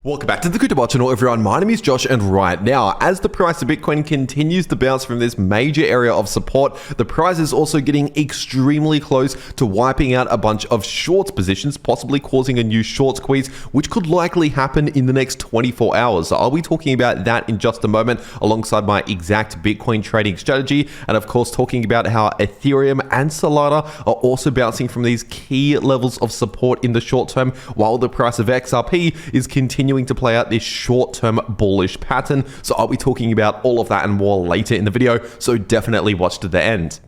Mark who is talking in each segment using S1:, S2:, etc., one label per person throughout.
S1: Welcome back to the cryptowrld channel, everyone. My name is Josh, and right now, as the price of Bitcoin continues to bounce from this major area of support, the price is also getting extremely close to wiping out a bunch of short positions, possibly causing a new short squeeze, which could likely happen in the next 24 hours. So I'll be talking about that in just a moment, alongside my exact Bitcoin trading strategy, and of course talking about how Ethereum and Solana are also bouncing from these key levels of support in the short term, while the price of XRP is continuing to play out this short-term bullish pattern. So I'll be talking about all of that and more later in the video, so definitely watch to the end.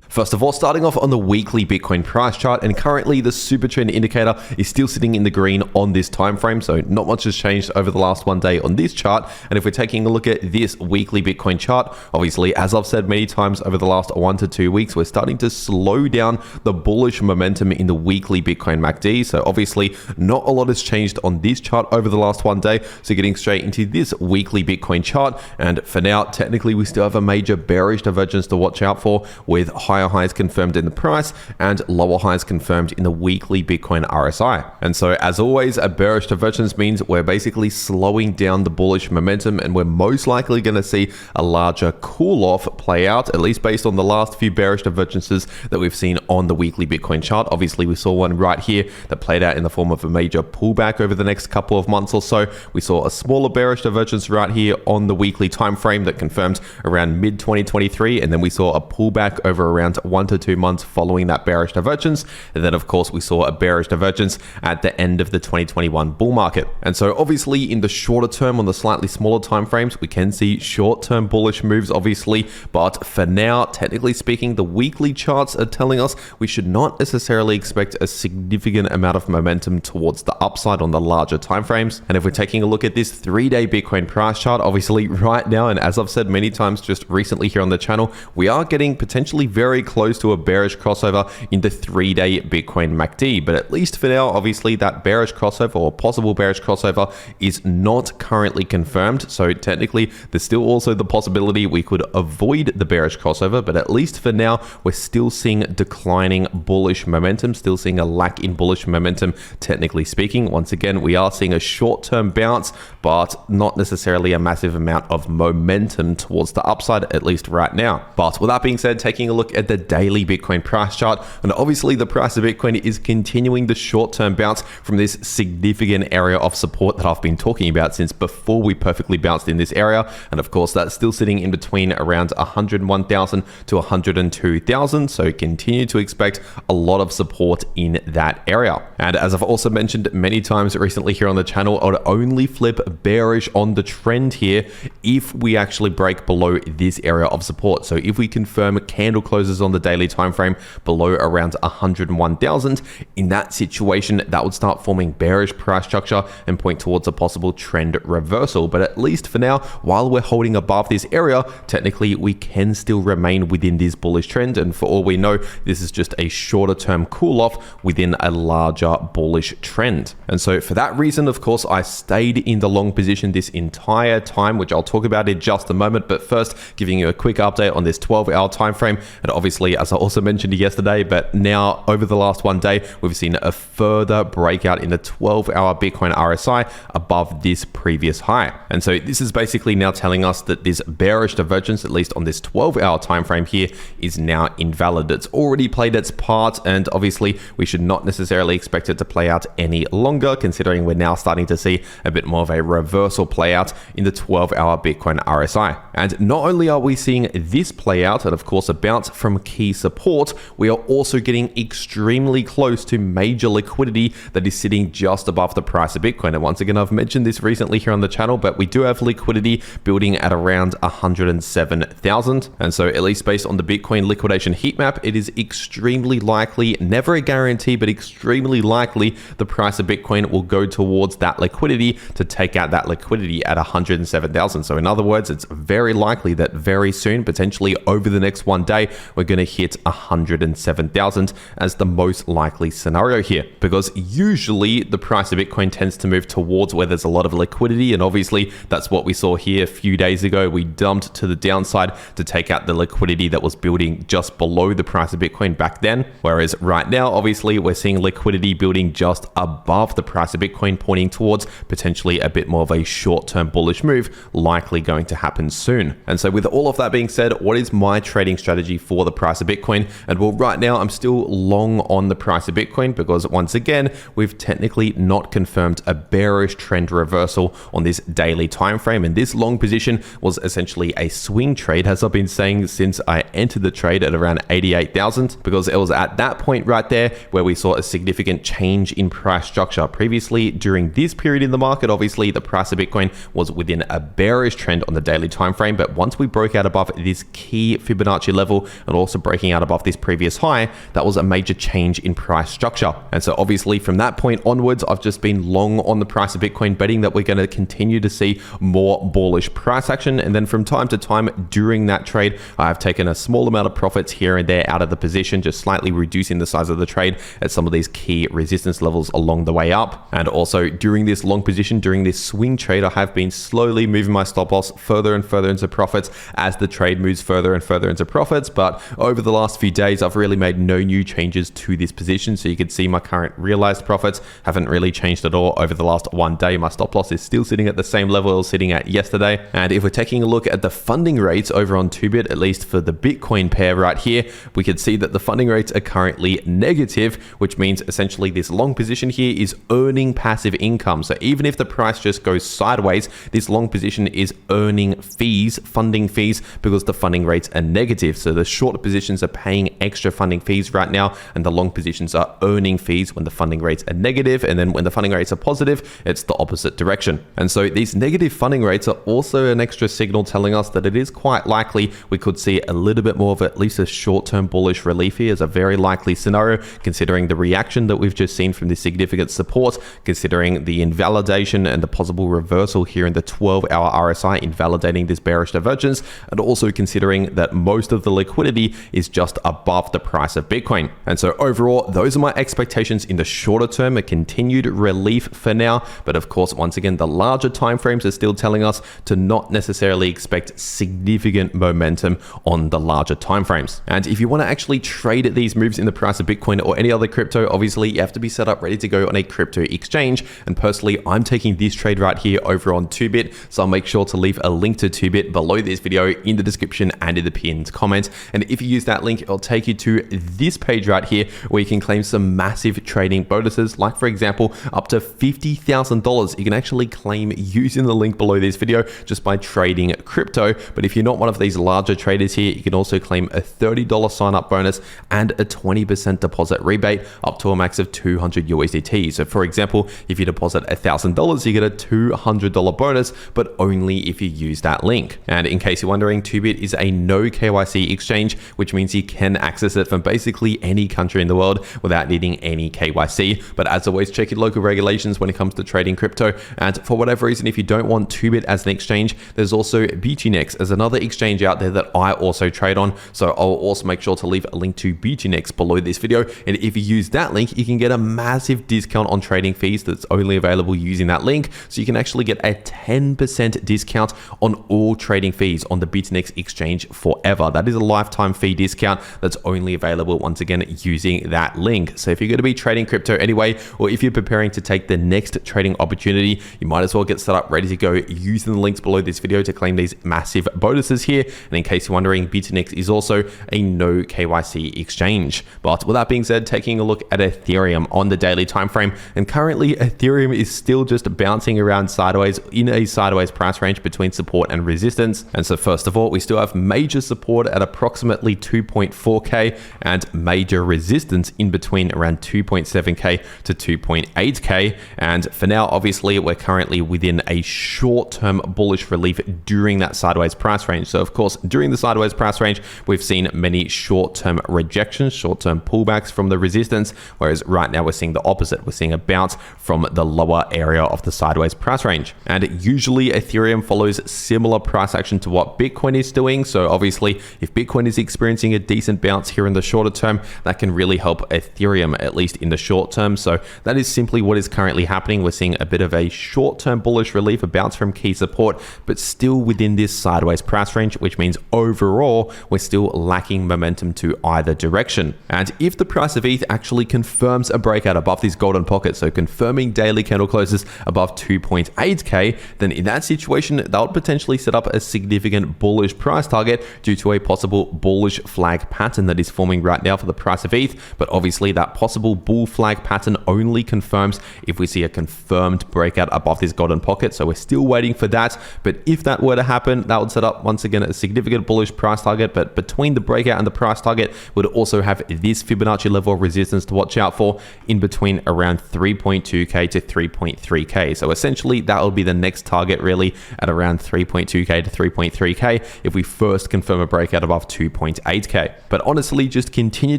S1: First of all, starting off on the weekly Bitcoin price chart, and currently the super trend indicator is still sitting in the green on this time frame, so not much has changed over the last one day on this chart. And if we're taking a look at this weekly Bitcoin chart, obviously, as I've said many times over the last 1 to 2 weeks, we're starting to slow down the bullish momentum in the weekly Bitcoin MACD. So obviously not a lot has changed on this chart over the last one day. So getting straight into this weekly Bitcoin chart, and for now, technically we still have a major bearish divergence to watch out for, with higher highs confirmed in the price and lower highs confirmed in the weekly Bitcoin RSI. And so as always, a bearish divergence means we're basically slowing down the bullish momentum, and we're most likely going to see a larger cool off play out, at least based on the last few bearish divergences that we've seen on the weekly Bitcoin chart. Obviously, we saw one right here that played out in the form of a major pullback over the next couple of months or so. We saw a smaller bearish divergence right here on the weekly time frame that confirmed around mid 2023, and then we saw a pullback over around 1 to 2 months following that bearish divergence. And then of course we saw a bearish divergence at the end of the 2021 bull market. And so obviously in the shorter term, on the slightly smaller time frames, we can see short-term bullish moves obviously, but for now, technically speaking, the weekly charts are telling us we should not necessarily expect a significant amount of momentum towards the upside on the larger time frames. And if we're taking a look at this 3-day Bitcoin price chart, obviously right now, and as I've said many times just recently here on the channel, we are getting potentially very close to a bearish crossover in the 3-day Bitcoin MACD. But at least for now, obviously that bearish crossover or possible bearish crossover is not currently confirmed. So technically there's still also the possibility we could avoid the bearish crossover, but at least for now, we're still seeing declining bullish momentum, still seeing a lack in bullish momentum, technically speaking. Once again, we are seeing a short-term bounce, but not necessarily a massive amount of momentum towards the upside, at least right now. But with that being said, taking a look at the daily Bitcoin price chart, and obviously the price of Bitcoin is continuing the short-term bounce from this significant area of support that I've been talking about since before we perfectly bounced in this area. And of course, that's still sitting in between around 101,000 to 102,000. So continue to expect a lot of support in that area. And as I've also mentioned many times recently here on the channel, I would only flip bearish on the trend here if we actually break below this area of support. So if we confirm candle closes on the daily time frame below around 101,000, in that situation, that would start forming bearish price structure and point towards a possible trend reversal. But at least for now, while we're holding above this area, technically we can still remain within this bullish trend. And for all we know, this is just a shorter term cool off within a larger bullish trend. And so for that reason, of course, I stayed in the long position this entire time, which I'll talk about in just a moment. But first, giving you a quick update on this 12-hour time frame. And obviously, as I also mentioned yesterday, but now over the last one day, we've seen a further breakout in the 12-hour Bitcoin RSI above this previous high. And so this is basically now telling us that this bearish divergence, at least on this 12-hour time frame here, is now invalid. It's already played its part, and obviously we should not necessarily expect it to play out any longer, considering we're now starting to see a bit more of a reversal play out in the 12-hour Bitcoin RSI. And not only are we seeing this play out, and of course a bounce from key support, we are also getting extremely close to major liquidity that is sitting just above the price of Bitcoin. And once again, I've mentioned this recently here on the channel, but we do have liquidity building at around 107,000. And so at least based on the Bitcoin liquidation heat map, it is extremely likely, never a guarantee, but extremely likely the price of Bitcoin will go towards that liquidity to take out that liquidity at 107,000. So in other words, it's very likely that very soon, potentially over the next one day, we're going to hit 107,000 as the most likely scenario here, because usually the price of Bitcoin tends to move towards where there's a lot of liquidity, and obviously that's what we saw here a few days ago. We dumped to the downside to take out the liquidity that was building just below the price of Bitcoin back then, whereas right now obviously we're seeing liquidity building just above the price of Bitcoin, pointing towards potentially a bit more of a short-term bullish move likely going to happen soon. And so with all of that being said, what is my trading strategy for the price of Bitcoin? And well, right now I'm still long on the price of Bitcoin because once again we've technically not confirmed a bearish trend reversal on this daily time frame, and this long position was essentially a swing trade, as I've been saying since I entered the trade at around 88,000, because it was at that point right there where we saw a significant change in price structure. Previously during this period in the market, obviously the price of Bitcoin was within a bearish trend on the daily time frame, but once we broke out above this key Fibonacci level and also breaking out above this previous high, that was a major change in price structure. And so obviously from that point onwards, I've just been long on the price of Bitcoin, betting that we're going to continue to see more bullish price action. And then from time to time during that trade, I've taken a small amount of profits here and there out of the position, just slightly reducing the size of the trade at some of these key resistance levels along the way up. And also during this long position, during this swing trade, I have been slowly moving my stop loss further and further into profits as the trade moves further and further into profits. But over the last few days, I've really made no new changes to this position. So you can see my current realized profits haven't really changed at all over the last one day. My stop loss is still sitting at the same level it was sitting at yesterday. And if we're taking a look at the funding rates over on 2bit, at least for the Bitcoin pair right here, we can see that the funding rates are currently negative, which means essentially this long position here is earning passive income. So even if the price just goes sideways, this long position is earning fees, funding fees, because the funding rates are negative. So the short positions are paying extra funding fees right now, and the long positions are earning fees when the funding rates are negative. And then when the funding rates are positive, it's the opposite direction. And so these negative funding rates are also an extra signal telling us that it is quite likely we could see a little bit more of at least a short-term bullish relief here as a very likely scenario, considering the reaction that we've just seen from this significant support, considering the invalidation and the possible reversal here in the 12-hour RSI invalidating this bearish divergence, and also considering that most of the liquidity is just above the price of Bitcoin. And so overall, those are my expectations in the shorter term, a continued relief for now. But of course, once again, the larger timeframes are still telling us to not necessarily expect significant momentum on the larger timeframes. And if you want to actually trade these moves in the price of Bitcoin or any other crypto, obviously you have to be set up ready to go on a crypto exchange. And personally, I'm taking this trade right here over on 2bit. So I'll make sure to leave a link to 2bit below this video in the description and in the pinned comment. And if you use that link, it'll take you to this page right here where you can claim some massive trading bonuses, like for example, up to $50,000 you can actually claim using the link below this video just by trading crypto. But if you're not one of these larger traders here, you can also claim a $30 sign up bonus and a 20% deposit rebate up to a max of 200 USDT. So for example, if you deposit $1,000, you get a $200 bonus, but only if you use that link. And in case you're wondering, 2bit is a no KYC exchange, which means you can access it from basically any country in the world without needing any KYC. But as always, check your local regulations when it comes to trading crypto. And for whatever reason, if you don't want 2bit as an exchange, there's also BTNex as another exchange out there that I also trade on. So I'll also make sure to leave a link to BTNex below this video. And if you use that link, you can get a massive discount on trading fees that's only available using that link. So you can actually get a 10% discount on all trading fees on the BTNex exchange forever. That is a lifetime fee discount that's only available once again using that link. So if you're going to be trading crypto anyway, or if you're preparing to take the next trading opportunity, you might as well get set up ready to go using the links below this video to claim these massive bonuses here. And in case you're wondering, BTNex is also a no KYC exchange. But with that being said, taking a look at Ethereum on the daily time frame, and currently Ethereum is still just bouncing around sideways in a sideways price range between support and resistance. And so first of all, we still have major support at approximately 2.4k and major resistance in between around 2.7k to 2.8k. And for now, obviously, we're currently within a short-term bullish relief during that sideways price range. So of course, during the sideways price range, we've seen many short-term rejections, short-term pullbacks from the resistance, whereas right now we're seeing the opposite. We're seeing a bounce from the lower area of the sideways price range. And usually Ethereum follows similar price action to what Bitcoin is doing. So obviously, if Bitcoin is experiencing a decent bounce here in the shorter term. That can really help Ethereum, at least in the short term. So that is simply what is currently happening. We're seeing a bit of a short-term bullish relief, a bounce from key support, but still within this sideways price range, which means overall we're still lacking momentum to either direction. And if the price of ETH actually confirms a breakout above this golden pocket, so confirming daily candle closes above 2.8k, then in that situation that would potentially set up a significant bullish price target due to a possible bullish flag pattern that is forming right now for the price of ETH. But obviously that possible bull flag pattern only confirms if we see a confirmed breakout above this golden pocket, so we're still waiting for that. But if that were to happen, that would set up once again a significant bullish price target. But between the breakout and the price target would also have this Fibonacci level of resistance to watch out for in between around 3.2k to 3.3k. So essentially that will be the next target, really, at around 3.2k to 3.3k if we first confirm a breakout above 2.8k. But honestly, just continue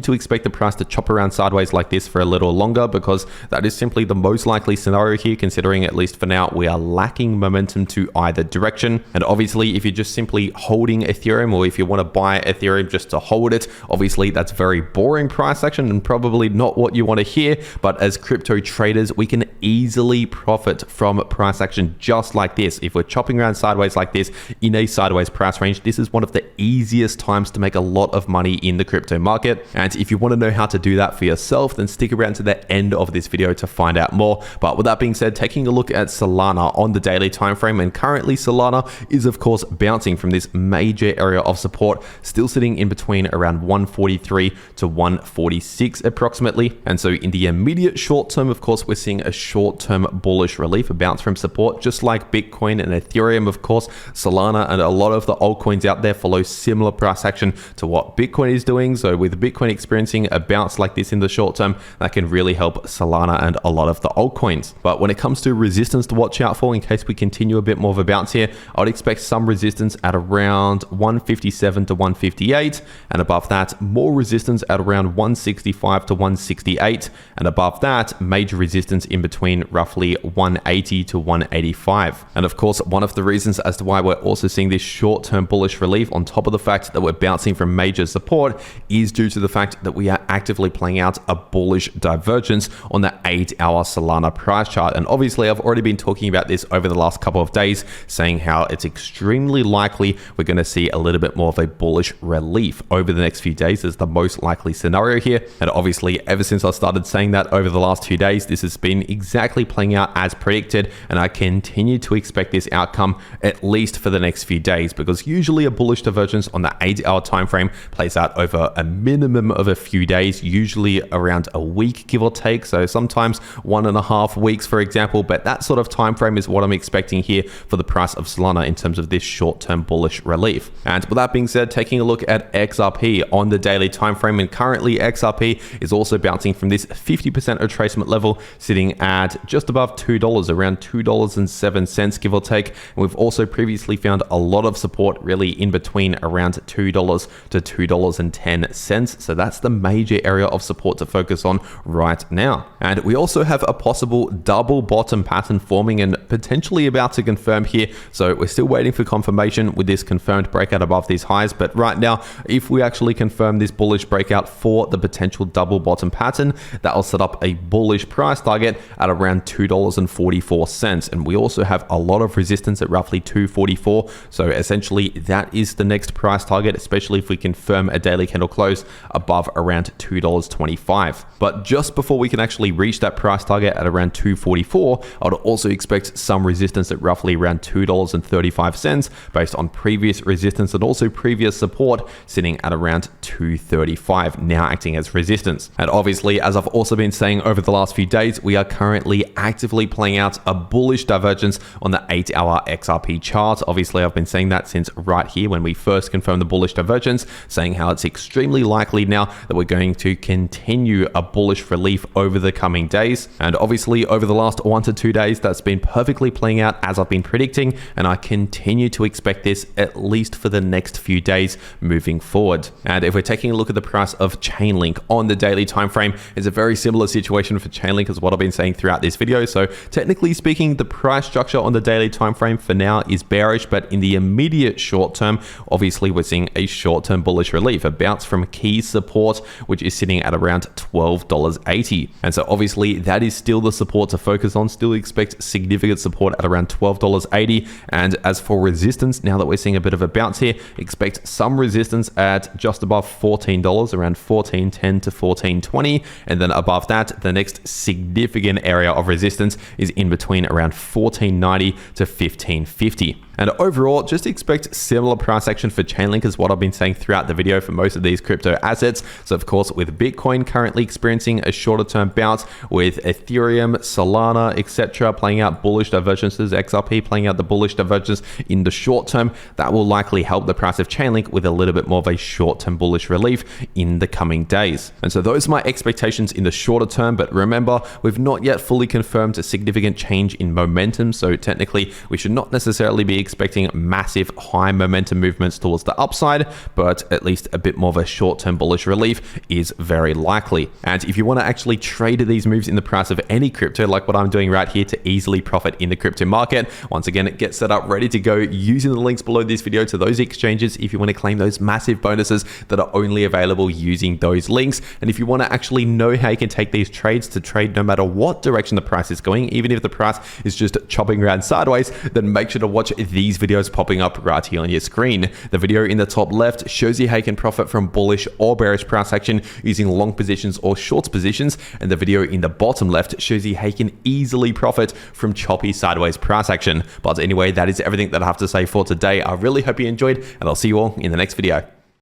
S1: to expect the price to chop around sideways like this for a little longer, because that is simply the most likely scenario here, considering at least for now we are lacking momentum to either direction. And obviously if you're just simply holding Ethereum, or if you want to buy Ethereum just to hold it, obviously that's very boring price action and probably not what you want to hear. But as crypto traders, we can easily profit from price action just like this. If we're chopping around sideways like this in a sideways price range, this is one of the easiest times to make a lot of money in the crypto market. And if you want to know how to do that for yourself, then stick around to the end of this video to find out more. But with that being said, taking a look at Solana on the daily time frame, and currently Solana is of course bouncing from this major area of support, still sitting in between around 143 to 146 approximately. And so in the immediate short term, of course, we're seeing a short-term bullish relief, a bounce from support, just like Bitcoin and Ethereum. Of course, Solana and a lot of the altcoins out there follow similar price action to what Bitcoin is doing. So with Bitcoin experiencing a bounce like this in the short term, that can really help Solana and a lot of the altcoins. But when it comes to resistance to watch out for, in case we continue a bit more of a bounce here, I would expect some resistance at around 157 to 158, and above that more resistance at around 165 to 168, and above that major resistance in between roughly 180 to 185. And of course, one of the reasons as to why we're also seeing this short-term bullish relief on top of the fact that we're bouncing from major support is due to the fact that we are actively playing out a bullish divergence on the 8-hour Solana price chart. And obviously I've already been talking about this over the last couple of days, saying how it's extremely likely we're going to see a little bit more of a bullish relief over the next few days as the most likely scenario here. And obviously ever since I started saying that over the last 2 days, this has been exactly playing out as predicted, and I continue to expect this outcome at least for the next few days, because usually a bullish divergence on the 8-hour time frame plays out over a minimum of a few days, usually around a week give or take, so sometimes 1.5 weeks for example. But that sort of time frame is what I'm expecting here for the price of Solana in terms of this short-term bullish relief. And with that being said, taking a look at XRP on the daily time frame, and currently XRP is also bouncing from this 50% retracement level, sitting at just above $2, around $2.07 give or take. And we've also previously found a lot of support really in between around $2 to $2.10. So that's the major area of support to focus on right now. And we also have a possible double bottom pattern forming and potentially about to confirm here. So we're still waiting for confirmation with this confirmed breakout above these highs. But right now, if we actually confirm this bullish breakout for the potential double bottom pattern, that will set up a bullish price target at around $2.44. And we also have a lot of resistance at roughly $2.44. So essentially that is the next price target, especially if we confirm a daily candle close above around $2.25. But just before we can actually reach that price target at around $2.44, I would also expect some resistance at roughly around $2.35 based on previous resistance and also previous support sitting at around $2.35, now acting as resistance. And obviously, as I've also been saying over the last few days, we are currently actively playing out a bullish divergence on the 8-hour XRP chart. Obviously, I've been saying that since right here when we first confirmed the bullish divergence, saying how it's extremely likely now that we're going to continue a bullish relief over the coming days. And obviously, over the last 1 to 2 days, that's been perfectly playing out as I've been predicting, and I continue to expect this at least for the next few days moving forward. And if we're taking a look at the price of Chainlink on the daily time frame, it's a very similar situation for Chainlink as what I've been saying throughout this video. So technically speaking, the price structure on the daily time frame for now is bearish, but in the immediate short term, obviously we're seeing a short short-term bullish relief, a bounce from key support, which is sitting at around $12.80. And so obviously that is still the support to focus on. Still expect significant support at around $12.80. And as for resistance, now that we're seeing a bit of a bounce here, expect some resistance at just above $14, around $14.10 to $14.20. And then above that, the next significant area of resistance is in between around $14.90 to $15.50. And overall, just expect similar price action for Chainlink as what I've been saying throughout the video for most of these crypto assets. So of course, with Bitcoin currently experiencing a shorter term bounce, with Ethereum, Solana, etc. playing out bullish divergences, XRP playing out the bullish divergence in the short term, that will likely help the price of Chainlink with a little bit more of a short-term bullish relief in the coming days. And so those are my expectations in the shorter term, but remember, we've not yet fully confirmed a significant change in momentum. So technically, we should not necessarily be expecting massive high momentum movements towards the upside, but at least a bit more of a short-term bullish relief is very likely. And if you want to actually trade these moves in the price of any crypto, like what I'm doing right here to easily profit in the crypto market, once again, get set up, ready to go using the links below this video to those exchanges if you want to claim those massive bonuses that are only available using those links. And if you want to actually know how you can take these trades to trade no matter what direction the price is going, even if the price is just chopping around sideways, then make sure to watch these videos popping up right here on your screen. The video in the top left shows you how you can profit from bullish or bearish price action using long positions or short positions, and the video in the bottom left shows you how you can easily profit from choppy sideways price action. But anyway, that is everything that I have to say for today. I really hope you enjoyed, and I'll see you all in the next video.